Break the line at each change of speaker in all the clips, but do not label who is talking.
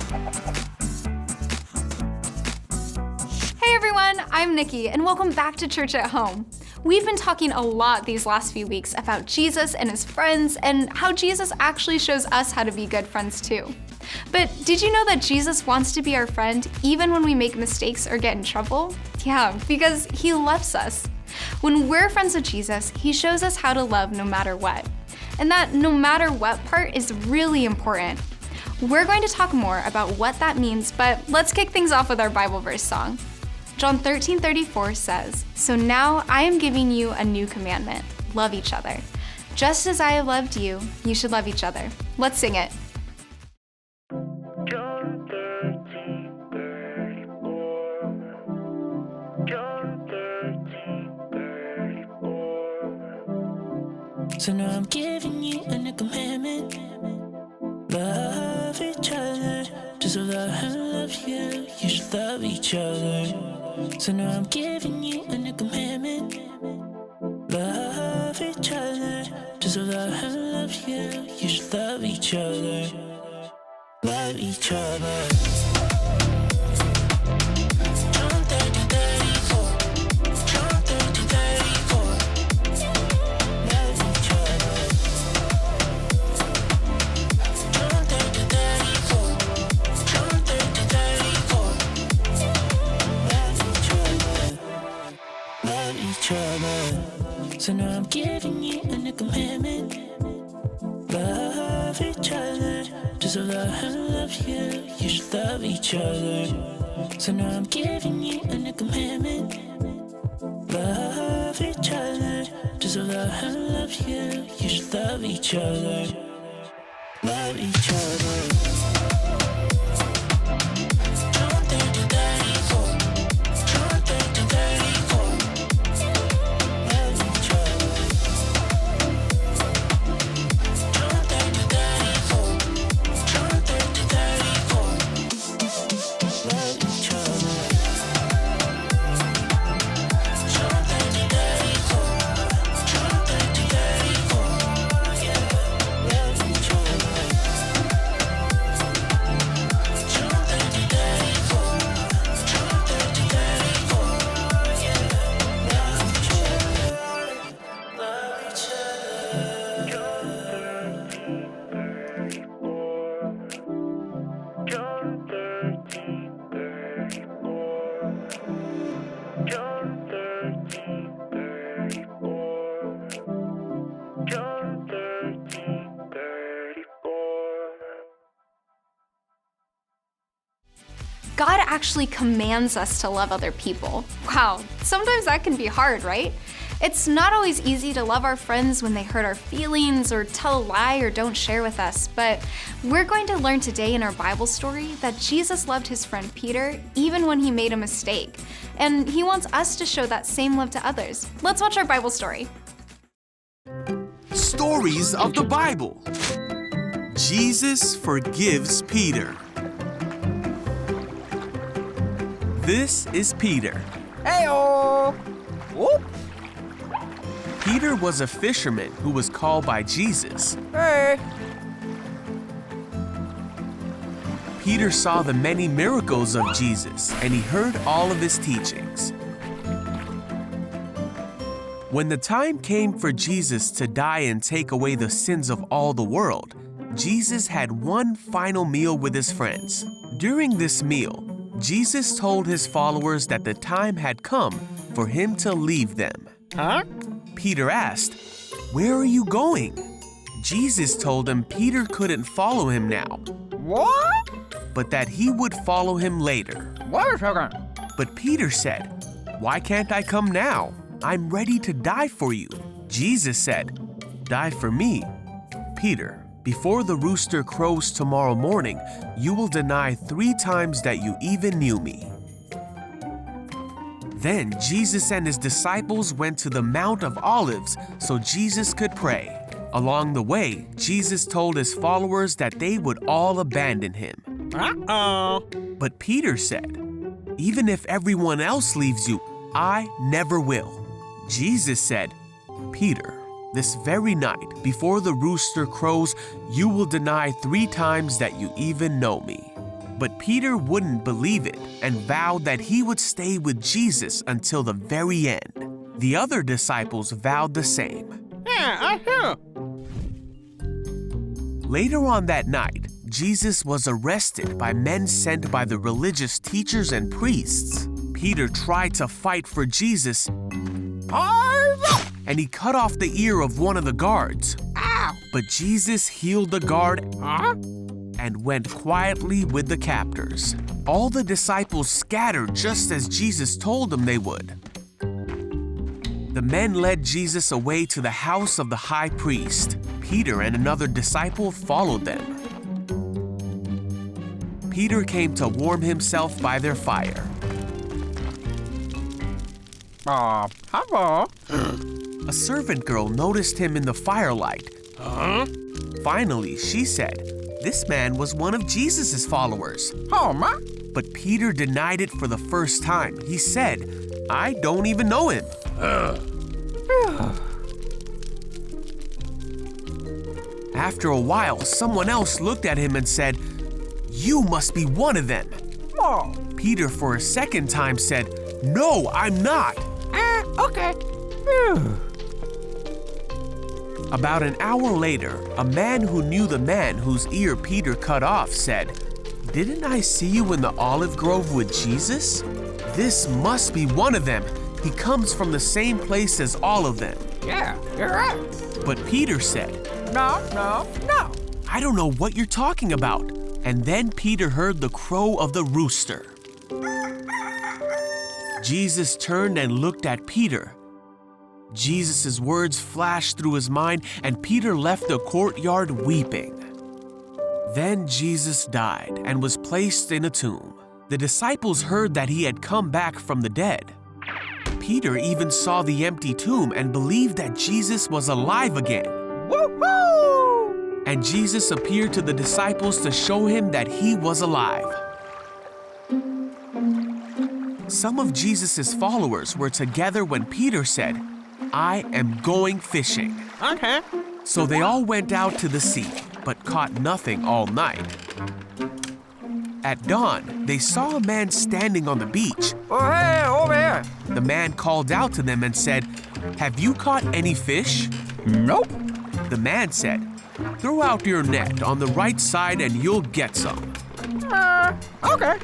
Hey everyone, I'm Nikki, and welcome back to Church at Home. We've been talking a lot these last few weeks about Jesus and his friends, and how Jesus actually shows us how to be good friends too. But did you know that Jesus wants to be our friend even when we make mistakes or get in trouble? Yeah, because he loves us. When we're friends with Jesus, he shows us how to love no matter what. And that no matter what part is really important. We're going to talk more about what that means, but let's kick things off with our Bible verse song. John 13:34 says, "So now I am giving you a new commandment, love each other. Just as I have loved you, you should love each other." Let's sing it.
John 13:34. John 13:34.
So now I'm giving you a new commandment. Love each other. Just as I love you, you should love each other. So now I'm giving you a new commandment. Love each other. Just as I love you, you should love each other. Love each other. John 13:34. John 13:34. Love each other. John 13:34. John 13:34. Love each other. Love each other. So now I'm giving you a new commandment. Love each other. Just as I love you, you should love each other. So now I'm giving you a new commandment. Love each other. Just as I love you, you should love each other. Love each other. John 13:34. John 13:34. Love each other. John 13:34. John 13:34. Love each other. John 13:34. John 13:34. Yeah, love each other. John 13:34. John 13:34. Yeah, love each other. Love each other.
John 13:34. John 13:34. John 13:34.
God actually commands us to love other people. Wow, sometimes that can be hard, right? It's not always easy to love our friends when they hurt our feelings or tell a lie or don't share with us, but we're going to learn today in our Bible story that Jesus loved his friend Peter even when he made a mistake, and he wants us to show that same love to others. Let's watch our Bible story.
Stories of the Bible. Jesus forgives Peter. This is Peter.
Hey-o! Whoop!
Peter was a fisherman who was called by Jesus.
Hey!
Peter saw the many miracles of Jesus, and he heard all of his teachings. When the time came for Jesus to die and take away the sins of all the world, Jesus had one final meal with his friends. During this meal, Jesus told his followers that the time had come for him to leave them.
Huh?
Peter asked, "Where are you going?" Jesus told him Peter couldn't follow him now,
What?
but that he would follow him later.
Wait a second.
But Peter said, "Why can't I come now? I'm ready to die for you." Jesus said, "Die for me? Peter, before the rooster crows tomorrow morning, you will deny 3 times that you even knew me." Then Jesus and his disciples went to the Mount of Olives so Jesus could pray. Along the way, Jesus told his followers that they would all abandon him.
Uh-oh.
But Peter said, "Even if everyone else leaves you, I never will." Jesus said, "Peter, this very night, before the rooster crows, you will deny 3 times that you even know me." But Peter wouldn't believe it and vowed that he would stay with Jesus until the very end. The other disciples vowed the same.
Yeah.
Later on that night, Jesus was arrested by men sent by the religious teachers and priests. Peter tried to fight for Jesus, and he cut off the ear of one of the guards.
Ow!
But Jesus healed the guard
Huh?
and went quietly with the captors. All the disciples scattered just as Jesus told them they would. The men led Jesus away to the house of the high priest. Peter and another disciple followed them. Peter came to warm himself by their fire.
Hello.
A servant girl noticed him in the firelight. Finally, she said, "This man was one of Jesus' followers."
Oh, ma.
But Peter denied it for the first time. He said, "I don't even know him." After a while, someone else looked at him and said, "You must be one of them."
Oh.
Peter, for a second time, said, "No, I'm not."
Okay.
About an hour later, a man who knew the man whose ear Peter cut off said, "Didn't I see you in the olive grove with Jesus? This must be one of them. He comes from the same place as all of them."
Yeah, you're right.
But Peter said,
No.
"I don't know what you're talking about." And then Peter heard the crow of the rooster. Jesus turned and looked at Peter. Jesus' words flashed through his mind, and Peter left the courtyard weeping. Then Jesus died and was placed in a tomb. The disciples heard that he had come back from the dead. Peter even saw the empty tomb and believed that Jesus was alive again.
Woohoo!
And Jesus appeared to the disciples to show him that he was alive. Some of Jesus' followers were together when Peter said, "I am going fishing."
Okay.
So they all went out to the sea, but caught nothing all night. At dawn, they saw a man standing on the beach.
Oh, hey, over here.
The man called out to them and said, "Have you caught any fish?"
Nope.
The man said, "Throw out your net on the right side and you'll get some."
Okay.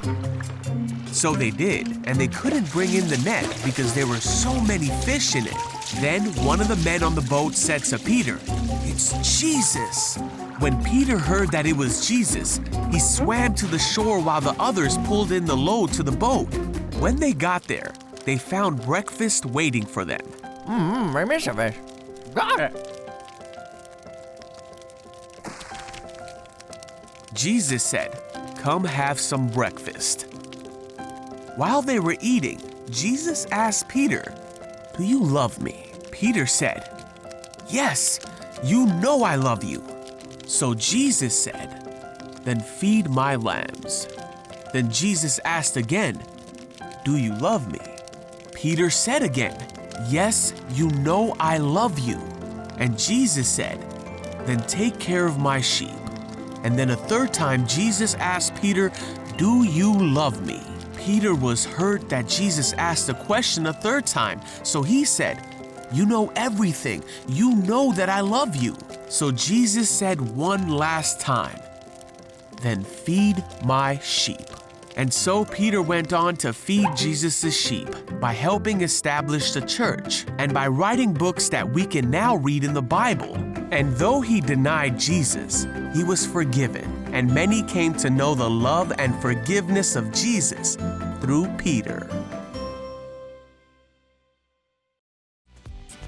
So they did, and they couldn't bring in the net because there were so many fish in it. Then one of the men on the boat said to Peter, "It's Jesus." When Peter heard that it was Jesus, he swam to the shore while the others pulled in the load to the boat. When they got there, they found breakfast waiting for them.
I miss a fish. Got it.
Jesus said, "Come have some breakfast." While they were eating, Jesus asked Peter, "Do you love me?" Peter said, "Yes, you know I love you." So Jesus said, "Then feed my lambs." Then Jesus asked again, "Do you love me?" Peter said again, "Yes, you know I love you." And Jesus said, "Then take care of my sheep." And then a third time, Jesus asked Peter, "Do you love me?" Peter was hurt that Jesus asked the question a third time, so he said, "You know everything. You know that I love you." So Jesus said one last time, "Then feed my sheep." And so Peter went on to feed Jesus' sheep by helping establish the church and by writing books that we can now read in the Bible. And though he denied Jesus, he was forgiven, and many came to know the love and forgiveness of Jesus through Peter.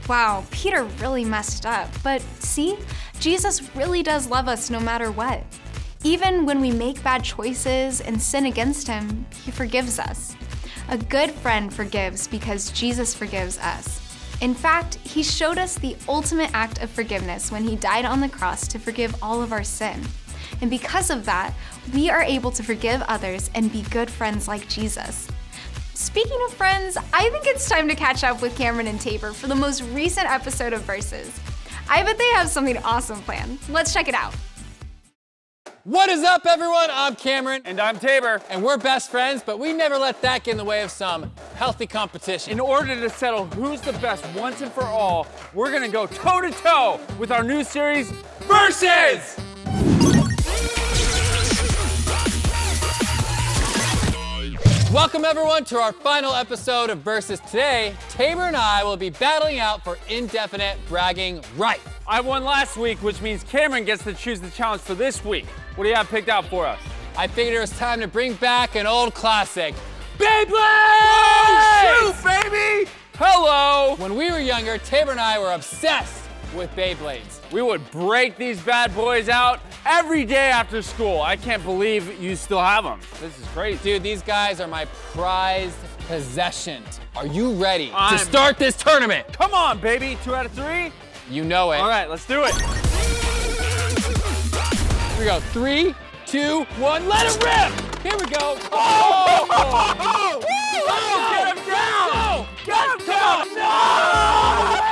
Wow, Peter really messed up. But see, Jesus really does love us no matter what. Even when we make bad choices and sin against him, he forgives us. A good friend forgives because Jesus forgives us. In fact, he showed us the ultimate act of forgiveness when he died on the cross to forgive all of our sin. And because of that, we are able to forgive others and be good friends like Jesus. Speaking of friends, I think it's time to catch up with Cameron and Tabor for the most recent episode of Verses. I bet they have something awesome planned. Let's check it out.
What is up, everyone? I'm Cameron.
And I'm Tabor.
And we're best friends, but we never let that get in the way of some healthy competition.
In order to settle who's the best once and for all, we're gonna go toe-to-toe with our new series, Versus!
Welcome, everyone, to our final episode of Versus. Today, Tabor and I will be battling out for indefinite bragging right.
I won last week, which means Cameron gets to choose the challenge for this week. What do you have picked out for us?
I figured it was time to bring back an old classic, Beyblades!
Oh, shoot, baby! Hello!
When we were younger, Tabor and I were obsessed with Beyblades.
We would break these bad boys out every day after school. I can't believe you still have them. This is crazy.
Dude, these guys are my prized possession. Are you ready to
I'm-
start this tournament?
Come on, baby. 2 out of 3?
You know it.
All right, let's do it.
Here we go. 3, 2, 1, let it rip! Here we go.
Oh! Get him down! Get him down! No!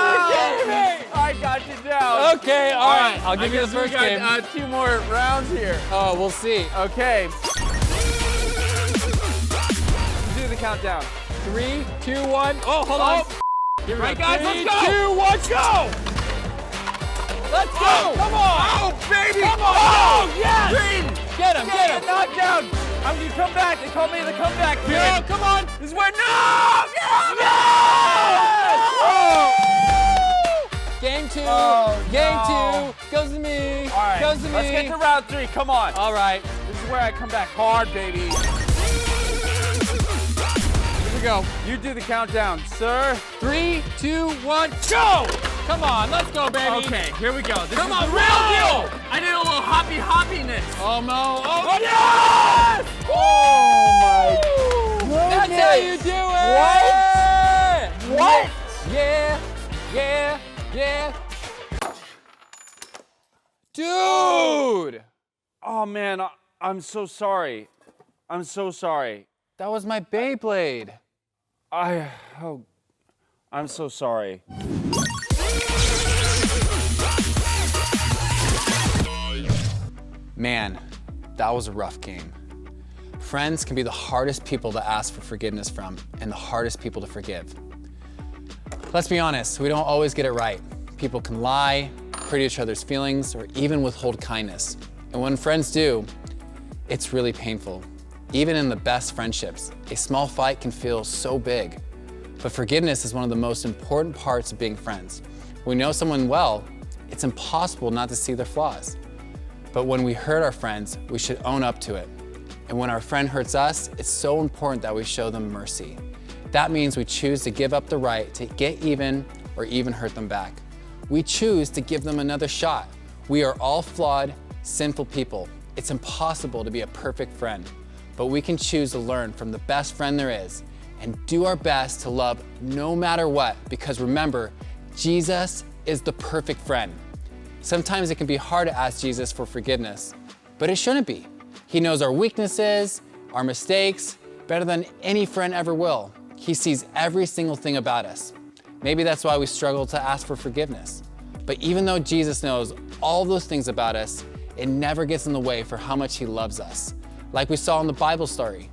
I got you down.
Okay, all right. I'll give you the
guess we
first
got,
game.
2 more rounds here.
Oh, we'll see.
Okay. Do the countdown.
3, 2, 1. Oh, hold on. Here we
Right,
go.
guys,
3,
let's go.
2, 1, go! Let's go!
Come on! Oh, baby!
Come on!
Oh, yes!
Green! Get him, get him!
Knocked down. I'm gonna come back. They call me the comeback
No,
period.
come on!
This is where no!
Game 2.
Oh,
Game
no.
2. Goes to me.
All right,
Goes to me.
let's get to round 3. Come on.
All right.
This is where I come back hard, baby.
Here we go.
You do the countdown, sir.
3, 2, 1, go! Come on, let's go, baby.
Okay, here we go. This
Come
is
on,
the
real
deal. I did a little hoppiness.
Oh, no. Oh,
yes! Oh, my
That's how you do it!
What?
Yeah, yeah, yeah. Dude!
Oh, man, I'm so sorry. I'm so sorry.
That was my Beyblade.
I'm so sorry.
Man, that was a rough game. Friends can be the hardest people to ask for forgiveness from and the hardest people to forgive. Let's be honest, we don't always get it right. People can lie, hurt each other's feelings, or even withhold kindness. And when friends do, it's really painful. Even in the best friendships, a small fight can feel so big. But forgiveness is one of the most important parts of being friends. When we know someone well, it's impossible not to see their flaws. But when we hurt our friends, we should own up to it. And when our friend hurts us, it's so important that we show them mercy. That means we choose to give up the right to get even or even hurt them back. We choose to give them another shot. We are all flawed, sinful people. It's impossible to be a perfect friend, but we can choose to learn from the best friend there is and do our best to love no matter what, because remember, Jesus is the perfect friend. Sometimes it can be hard to ask Jesus for forgiveness, but it shouldn't be. He knows our weaknesses, our mistakes, better than any friend ever will. He sees every single thing about us. Maybe that's why we struggle to ask for forgiveness. But even though Jesus knows all those things about us, it never gets in the way for how much he loves us. Like we saw in the Bible story,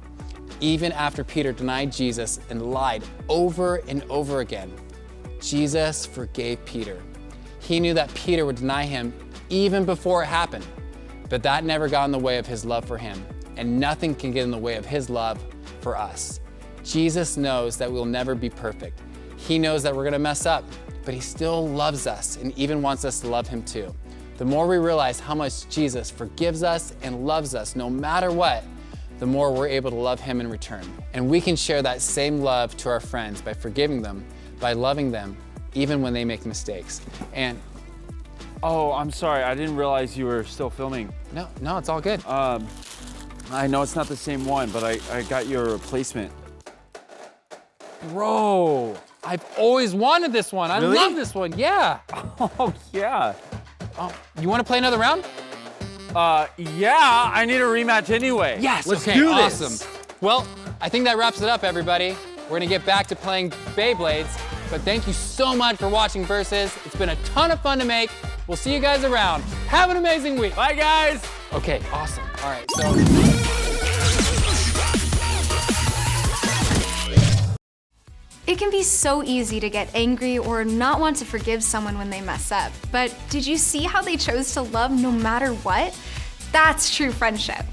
even after Peter denied Jesus and lied over and over again, Jesus forgave Peter. He knew that Peter would deny him even before it happened, but that never got in the way of his love for him, and nothing can get in the way of his love for us. Jesus knows that we'll never be perfect. He knows that we're gonna mess up, but he still loves us and even wants us to love him too. The more we realize how much Jesus forgives us and loves us no matter what, the more we're able to love him in return. And we can share that same love to our friends by forgiving them, by loving them, even when they make mistakes. And
Oh, I'm sorry. I didn't realize you were still filming.
no, it's all good.
I know it's not the same one, but I got your replacement.
Bro, I've always wanted this one.
Really?
I love this one, yeah.
Oh, yeah.
You wanna play another round?
Yeah, I need a rematch anyway.
Yes,
Let's
okay,
do this.
awesome. Well, I think that wraps it up, everybody. We're gonna get back to playing Beyblades. But thank you so much for watching Versus. It's been a ton of fun to make. We'll see you guys around. Have an amazing week.
Bye, guys.
Okay, awesome. All right, so.
It can be so easy to get angry or not want to forgive someone when they mess up. But did you see how they chose to love no matter what? That's true friendship.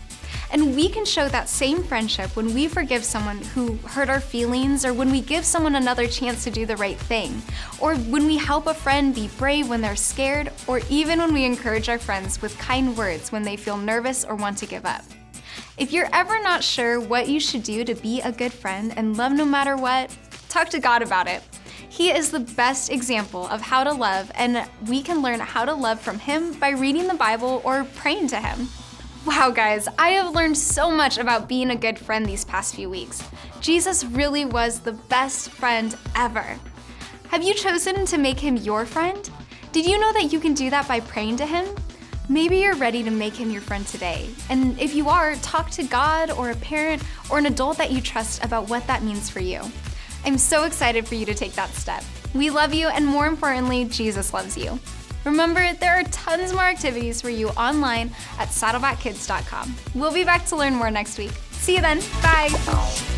And we can show that same friendship when we forgive someone who hurt our feelings, or when we give someone another chance to do the right thing, or when we help a friend be brave when they're scared, or even when we encourage our friends with kind words when they feel nervous or want to give up. If you're ever not sure what you should do to be a good friend and love no matter what, talk to God about it. He is the best example of how to love, and we can learn how to love from Him by reading the Bible or praying to Him. Wow, guys, I have learned so much about being a good friend these past few weeks. Jesus really was the best friend ever. Have you chosen to make Him your friend? Did you know that you can do that by praying to Him? Maybe you're ready to make Him your friend today. And if you are, talk to God or a parent or an adult that you trust about what that means for you. I'm so excited for you to take that step. We love you, and more importantly, Jesus loves you. Remember, there are tons more activities for you online at saddlebackkids.com. We'll be back to learn more next week. See you then. Bye.